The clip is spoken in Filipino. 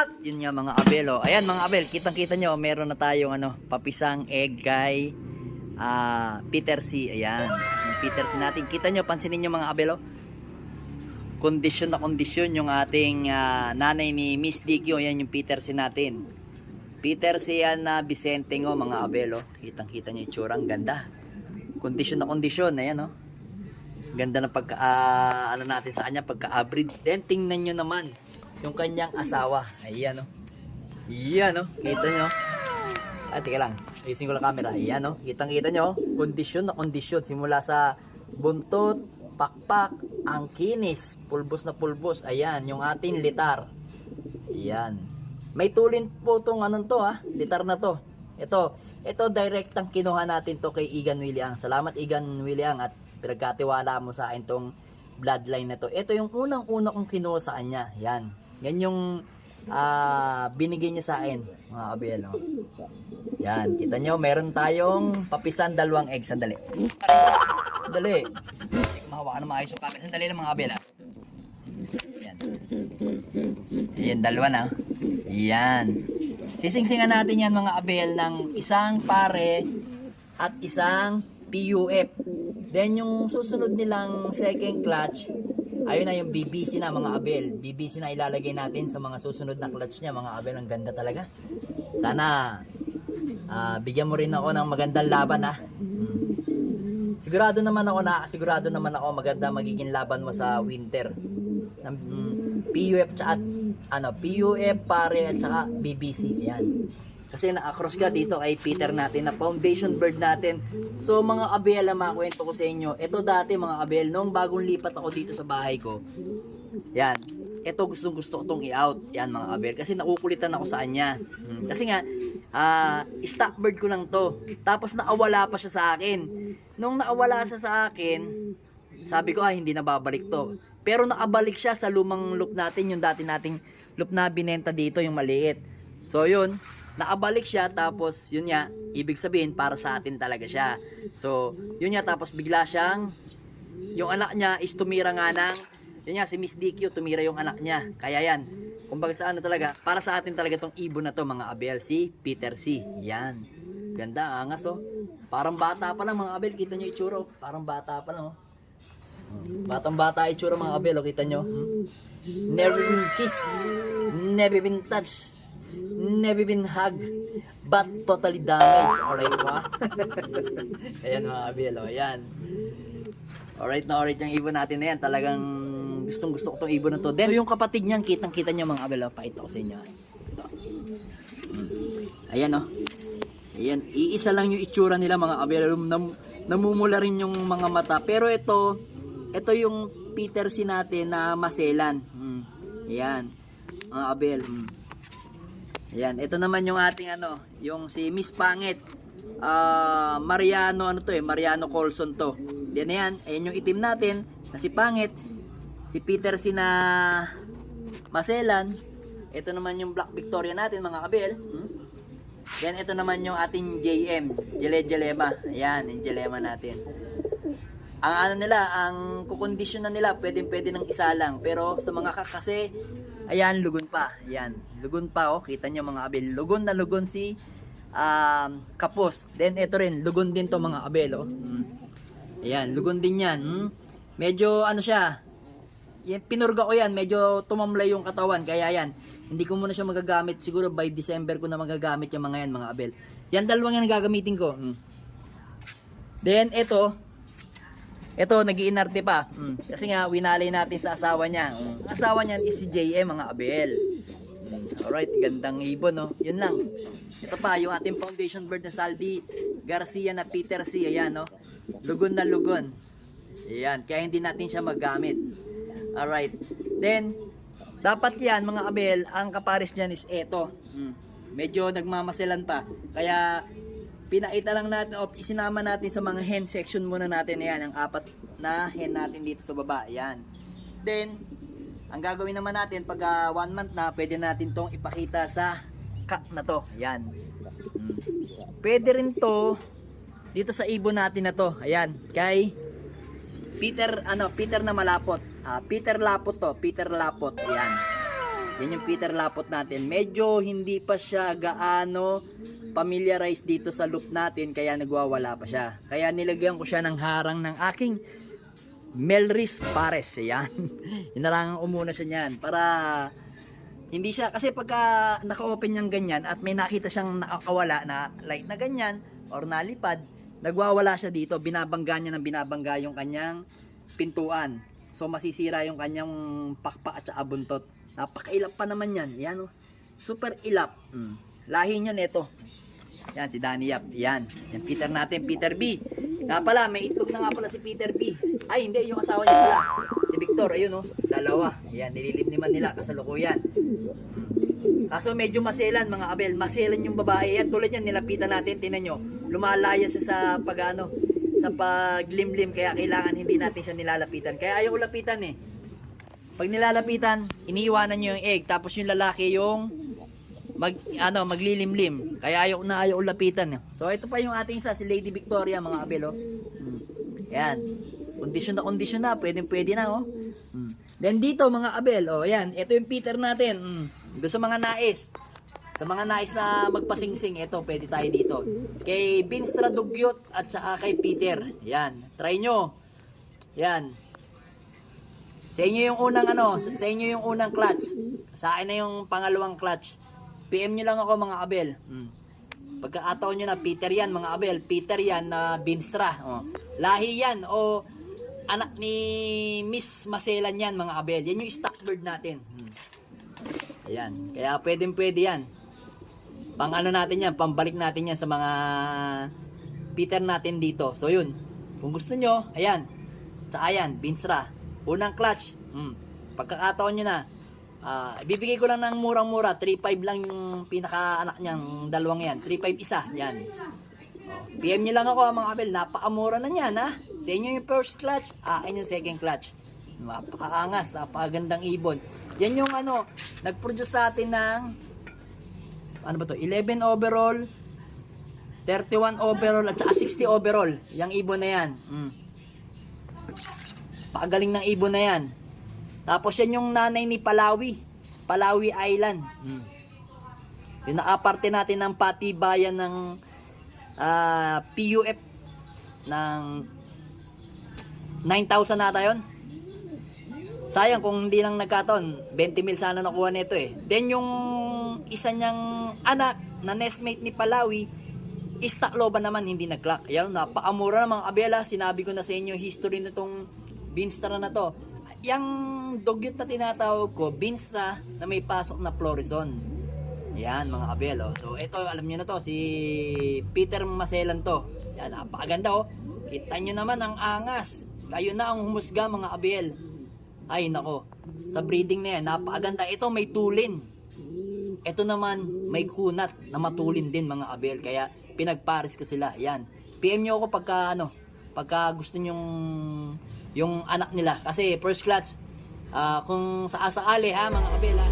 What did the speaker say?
At yun nga mga abel, oh. Ayan mga abel, kitang-kita nyo, meron na tayong papisang egg kay Peter C. Ayan, yung Peter C natin. Kita nyo, pansinin nyo mga abel, oh. Kondisyon na kondisyon yung ating nanay ni Miss DQ. Ayan yung Peter C natin. Peter C yan na Vicente, oh, mga abel, oh. Kitang-kita nyo yung tsurang ganda. Kondisyon na kondisyon, ayan, oh. Ganda na pagka ano natin sa kanya, pagka-abrid. Then tingnan nyo naman yung kanyang asawa. Ayan, oh. Ayan, oh. Kita nyo. Teka lang. Ayusin ko lang camera. Ayan, oh. Kitang-kita nyo. Kondisyon na kondisyon. Simula sa buntot, pakpak, ang kinis. Pulbos na pulbos. Ayan, yung ating litar. Ayan. May tulin po itong anong to, ha. Litar na to. Ito direktang kinuha natin to kay Igan Williang. Salamat Igan Williang at pinagkatiwala mo sa akin tong bloodline na to. Ito yung unang-una kong kinuha sa kanya. Yan. Yan yung binigay niya sa akin, mga kabel. Oh. Yan. Kita nyo, meron tayong papisan 2 eggs. Sandali. Sandali. Mahawakan na maayos yung camera. Sandali lang mga kabel. Yan. Yan, 2 na. Yan. Sisingsingan natin yan mga abel ng isang pare at isang PUF. Then yung susunod nilang second clutch, ayun na yung BBC na mga abel. BBC na ilalagay natin sa mga susunod na clutch niya mga abel. Ang ganda talaga. Sana bigyan mo rin ako ng magandang laban ha. Sigurado naman ako maganda magiging laban mo sa winter. PUF tsaka PUF pare at saka BBC. Ayan. Kasi na-cross ka dito kay Peter natin na foundation bird natin. So mga abel, makwento ko sa inyo. Ito dati mga abel, nung bagong lipat ako dito sa bahay ko. Yan. Ito gustong gusto ko itong i-out. Yan mga abel. Kasi nakukulitan ako sa kanya. Kasi nga, stock bird ko lang to. Tapos naawala pa siya sa akin. Nung naawala siya sa akin, sabi ko hindi na babalik to. Pero nakabalik siya sa lumang loop natin, yung dati nating loop na binenta dito, yung maliit. So yun, nakabalik siya, tapos yun nga, ibig sabihin para sa atin talaga siya. So yun nga, tapos bigla siyang, yung anak niya is tumira nga ng, yun nga, si Miss DQ, tumira yung anak niya. Kaya yan, kumbaga sa talaga, para sa atin talaga tong ibon na to mga abel, si Peter C. Yan. Ganda, angas oh. Parang bata pa lang mga abel, kita nyo itsura oh. Parang bata pa lang oh. Batang bata itsura mga kabel, kita nyo. Never been kiss, never been touch, never been hug, but totally damaged. Alright po ha. Ayan mga kabel, oh, ayan. Alright na alright yung ibon natin na yan. Talagang gustong gusto ko itong ibon na to. Then yung kapatid niyan, kitang kita nyo mga kabel, oh, pakita ko sa inyo. Ito. Ayan oh. Ayan, iisa lang yung itsura nila mga kabel. Namumula rin yung mga mata. Pero ito yung Peter C natin na maselan. Ayan. Mga abel. Ayan. Ito naman yung ating yung si Miss Pangit. Mariano Mariano Colson to. Yan. Ayan yung itim natin na si Pangit. Si Peter C na maselan. Ito naman yung Black Victoria natin mga kabel. Then ito naman yung ating JM. Jelema. Ayan. Yung Jelema natin. Ang ang kukondisyon na nila, pwede ng isa lang. Pero sa mga kasi, ayan, lugon pa. Ayan, lugon pa, oh. Kita nyo mga abel. Lugon na lugon si Kapos. Then, ito rin, lugon din to mga abel, oh. Ayan, lugon din yan. Medyo, siya, pinurga ko yan, medyo tumamlay yung katawan. Kaya yan, hindi ko muna siya magagamit. Siguro by December ko na magagamit yung mga yan, mga abel. Yan, 2 yan ang gagamitin ko. Then, ito, nag-iinarte pa. Kasi nga, winalay natin sa asawa niya. Ang asawa niyan is si JM, mga abel. Alright, gandang ibon, no? Yun lang. Ito pa, yung ating foundation bird na Saldi Garcia na Peter C. Ayan, no? Lugon na lugon. Ayan, kaya hindi natin siya magamit. Alright. Then, dapat yan, mga abel, ang kapares niyan is eto. Medyo nagmamaselan pa. Kaya, pinaita lang natin o isinama natin sa mga hen section muna natin. Ayan, ang 4 na hen natin dito sa baba. Ayan. Then, ang gagawin naman natin pag 1 month na, pwede natin tong ipakita sa cock na to. Ayan. Pwede rin to dito sa ibon natin na to. Ayan. Kay Peter na malapot. Peter Lapot to. Peter Lapot. Ayan. Yan yung Peter Lapot natin. Medyo hindi pa siya gaano familiarized dito sa loop natin, kaya nagwawala pa siya. Kaya nilagyan ko siya ng harang ng aking Melris Pares. Yan. Inarangan umuna siya niyan para hindi siya, kasi pagka naka-open niyang ganyan at may nakita siyang nakakawala na light na ganyan or nalipad, nagwawala siya dito, binabangga niya ng binabangga yung kanyang pintuan. So masisira yung kanyang pakpak at saka buntot. Napakailap pa naman yan. Yan, oh. Super ilap. Lahi niya nito. Yan, si Danny Yap. Yan. Yan, Peter natin, Peter B. Nga pala, may itlog na nga pala si Peter B. Ay, hindi, yung asawa niya pala. Si Victor, ayun, oh. Dalawa. Yan, nililibniman nila, kasalukuyan. Kaso medyo maselan, mga abel. Maselan yung babae. Yan, tulad yan, nilapitan natin. Tingnan nyo. Lumalaya siya sa pag-ano, sa paglimlim. Kaya kailangan hindi natin siya nilalapitan. Kaya ayaw lapitan eh. Pag nilalapitan, iniiwanan nyo yung egg. Tapos yung lalaki yung maglilimlim. Kaya ayaw lapitan. So ito pa yung ating isa, si Lady Victoria, mga abel, oh. Yan. Kondisyon na. Pwede na, oh. Then dito, mga abel, oh, yan. Ito yung Peter natin. Doon sa mga nais. Sa mga nais na magpasingsing, ito, pwede tayo dito. Kay Binstra Dugyot at saka kay Peter. Yan. Try nyo. Yan. Sa inyo yung unang clutch. Sa akin na yung pangalawang clutch. PM nyo lang ako, mga abel. Pagkakataon nyo na, Peter yan, mga abel. Peter yan na Binstra. Oh. Lahi yan o anak ni Miss Maselan yan, mga abel. Yan yung stock bird natin. Ayan. Kaya pwede yan. Pang ano natin yan, pambalik natin yan sa mga Peter natin dito. So yun. Kung gusto nyo, ayan. Tsaka yan, Binstra. Unang clutch. Pagkakataon nyo na. Bibigay ko lang ng murang-mura. 3.5 lang yung pinaka-anak niyang dalawang yan. 3.5 isa. Yan. PM nyo lang ako, mga abel. Napakamura na yan, ha. Sa inyo yung first clutch, akin yung second clutch. Napakaangas. Napakagandang ibon. Yan yung nag-produce sa atin ng 11 overall, 31 overall, at saka 60 overall. Yung ibon na yan. Pakagaling ng ibon na yan. Tapos yan yung nanay ni Palawi Island. Yung nakaparte natin ng patibayan ng PUF ng 9,000 nata yun. Sayang kung hindi lang nagkataon, 20 mil sana nakuha nito eh. Then yung isa niyang anak na nestmate ni Palawi, Istakloban naman hindi nag-clock. Ayan, napakamura na, mga abela. Sinabi ko na sa inyo history nitong Binstra na to. Yang dugyot na tinatawag ko, Binstra na may pasok na Florison. Ayan, mga abel, oh. So ito, alam niyo na to, si Peter Maselan to. Ayan, napakaganda, oh. Kita nyo naman ang angas. Kayo na ang humusga, mga abel. Ay nako, sa breeding na yan, napakaganda. Ito may tulin. Ito naman may kunat na matulin din, mga abel. Kaya pinagpares ko sila. Yan. PM nyo ako pagka gusto nyong yung anak nila. Kasi first class, kung sa asakali, ha, mga abel, ha.